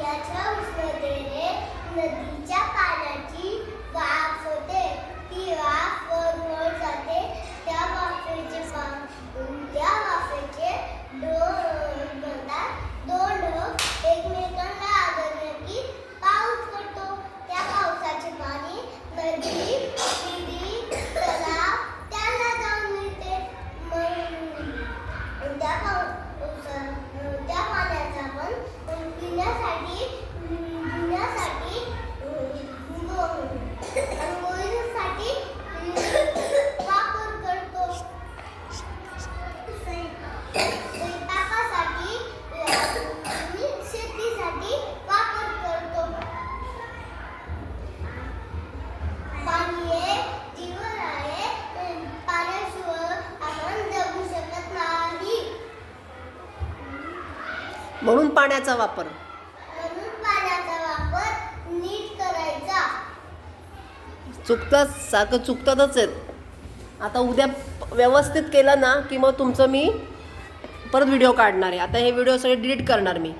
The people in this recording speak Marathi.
उन्हाच्या उष्णतेने नदीच्या पाण्याची वाफ होते. ती वाफ वर जाते. त्या वाफेचे दोन ढग एकमेकांना आदरले की पाऊस पडतो. त्या पावसाचे पाणी नदी, विहिरी, तलाव त्याला जाऊन मिळते. त्या पाण्याचा आपण पिण्यासाठी अंघोळीसाठी वापर करतो. स्वयंपाकासाठी आणि शेतीसाठी वापर करतो. पाणी हे जीवन आहे. पाण्याशिवाय आपण जगू शकत नाही. म्हणून पाण्याचा वापर नीट करायचा. सारखं चुकतातच आहेत. आता उद्या व्यवस्थित केलं ना की मग तुमचं मी परत व्हिडिओ काढणार आहे. आता हे व्हिडिओ सगळे डिलीट करणार मी.